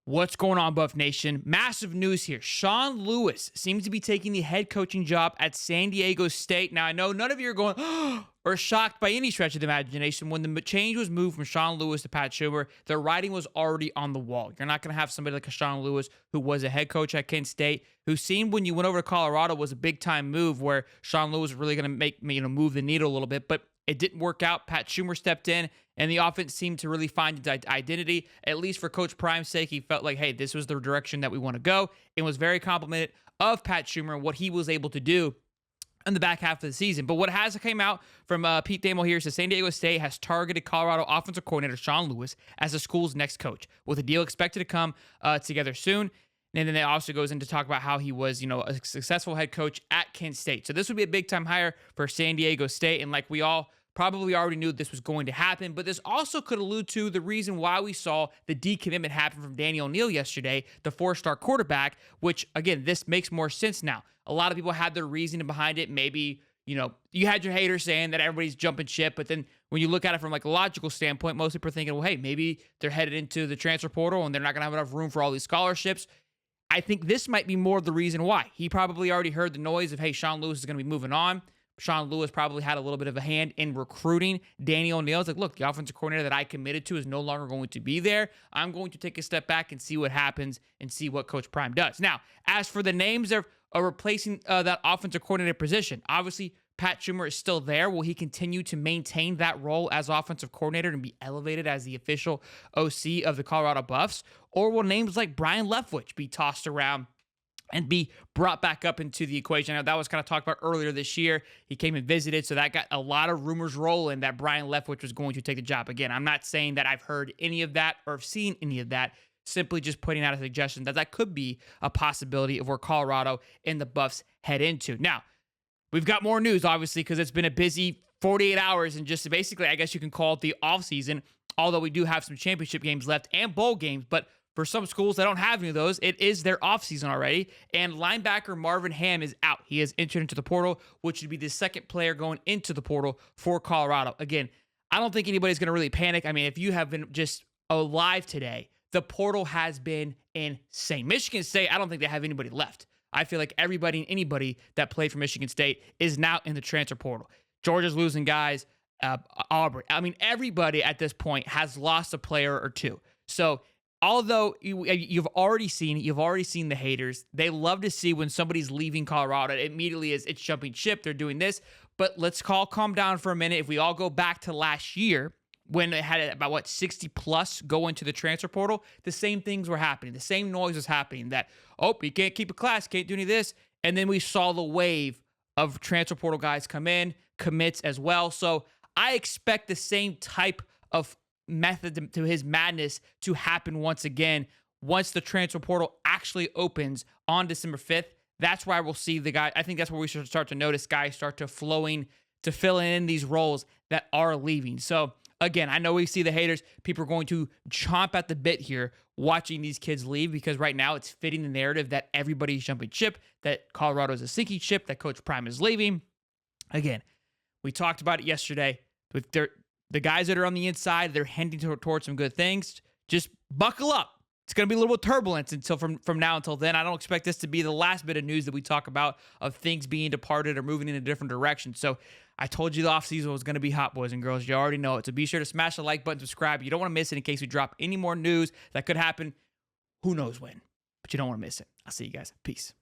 What's going on, Buff Nation? Massive news here. Sean Lewis seems to be taking the head coaching job at San Diego State. Now, I know none of you are going or shocked by any stretch of the imagination. When the change was moved from Sean Lewis to Pat Schumer, the writing was already on the wall. You're not going to have somebody like a Sean Lewis, who was a head coach at Kent State, who seemed when you went over to Colorado was a big-time move where Sean Lewis was really going to move the needle a little bit, but it didn't work out. Pat Schumer stepped in, and the offense seemed to really find its identity. At least for Coach Prime's sake, he felt like, hey, this was the direction that we want to go, and was very complimented of Pat Schumer and what he was able to do in the back half of the season. But what has came out from Pete Thamel here says San Diego State has targeted Colorado offensive coordinator Sean Lewis as the school's next coach, with a deal expected to come together soon. And then it also goes into talk about how he was, a successful head coach at Kent State. So this would be a big-time hire for San Diego State, and like we all probably already knew this was going to happen, but this also could allude to the reason why we saw the decommitment happen from Daniel O'Neal yesterday, the four-star quarterback, which, again, this makes more sense now. A lot of people had their reasoning behind it. Maybe, you had your haters saying that everybody's jumping ship, but then when you look at it from like a logical standpoint, most people are thinking, well, hey, maybe they're headed into the transfer portal and they're not going to have enough room for all these scholarships. I think this might be more of the reason why. He probably already heard the noise of, hey, Sean Lewis is going to be moving on. Sean Lewis probably had a little bit of a hand in recruiting Daniel O'Neal. It's like, look, the offensive coordinator that I committed to is no longer going to be there. I'm going to take a step back and see what happens and see what Coach Prime does. Now, as for the names of replacing that offensive coordinator position, obviously Pat Schumer is still there. Will he continue to maintain that role as offensive coordinator and be elevated as the official OC of the Colorado Buffs? Or will names like Brian Leftwich be tossed around and be brought back up into the equation? I know that was kind of talked about earlier this year. He came and visited, so that got a lot of rumors rolling that Brian Leftwich was going to take the job. Again, I'm not saying that I've heard any of that or have seen any of that, simply just putting out a suggestion that could be a possibility of where Colorado and the Buffs head into. Now, we've got more news, obviously, because it's been a busy 48 hours and just basically, I guess you can call it the offseason, although we do have some championship games left and bowl games, but for some schools that don't have any of those, it is their offseason already. And linebacker Marvin Ham is out. He has entered into the portal, which would be the second player going into the portal for Colorado. Again, I don't think anybody's going to really panic. I mean, if you have been just alive today, the portal has been insane. Michigan State, I don't think they have anybody left. I feel like everybody and anybody that played for Michigan State is now in the transfer portal. Georgia's losing guys. Auburn. I mean, everybody at this point has lost a player or two. So although you've already seen the haters. They love to see when somebody's leaving Colorado. It immediately it's jumping ship. They're doing this. But let's calm down for a minute. If we all go back to last year, when it had about 60 plus go into the transfer portal, the same things were happening. The same noise was happening that, you can't keep a class, can't do any of this. And then we saw the wave of transfer portal guys come in, commits as well. So I expect the same type of method to his madness to happen once again. Once the transfer portal actually opens on December 5th, that's where we'll see the guy. I think that's where we should start to notice guys start to fill in these roles that are leaving. So again, I know we see the haters. People are going to chomp at the bit here watching these kids leave, because right now it's fitting the narrative that everybody's jumping ship, that Colorado is a sinking ship, that Coach Prime is leaving. Again, we talked about it yesterday with the guys that are on the inside. They're heading towards some good things. Just buckle up. It's going to be a little bit turbulence until from now until then. I don't expect this to be the last bit of news that we talk about of things being departed or moving in a different direction. So I told you the offseason was going to be hot, boys and girls. You already know it. So be sure to smash the like button, subscribe. You don't want to miss it in case we drop any more news that could happen. Who knows when, but you don't want to miss it. I'll see you guys. Peace.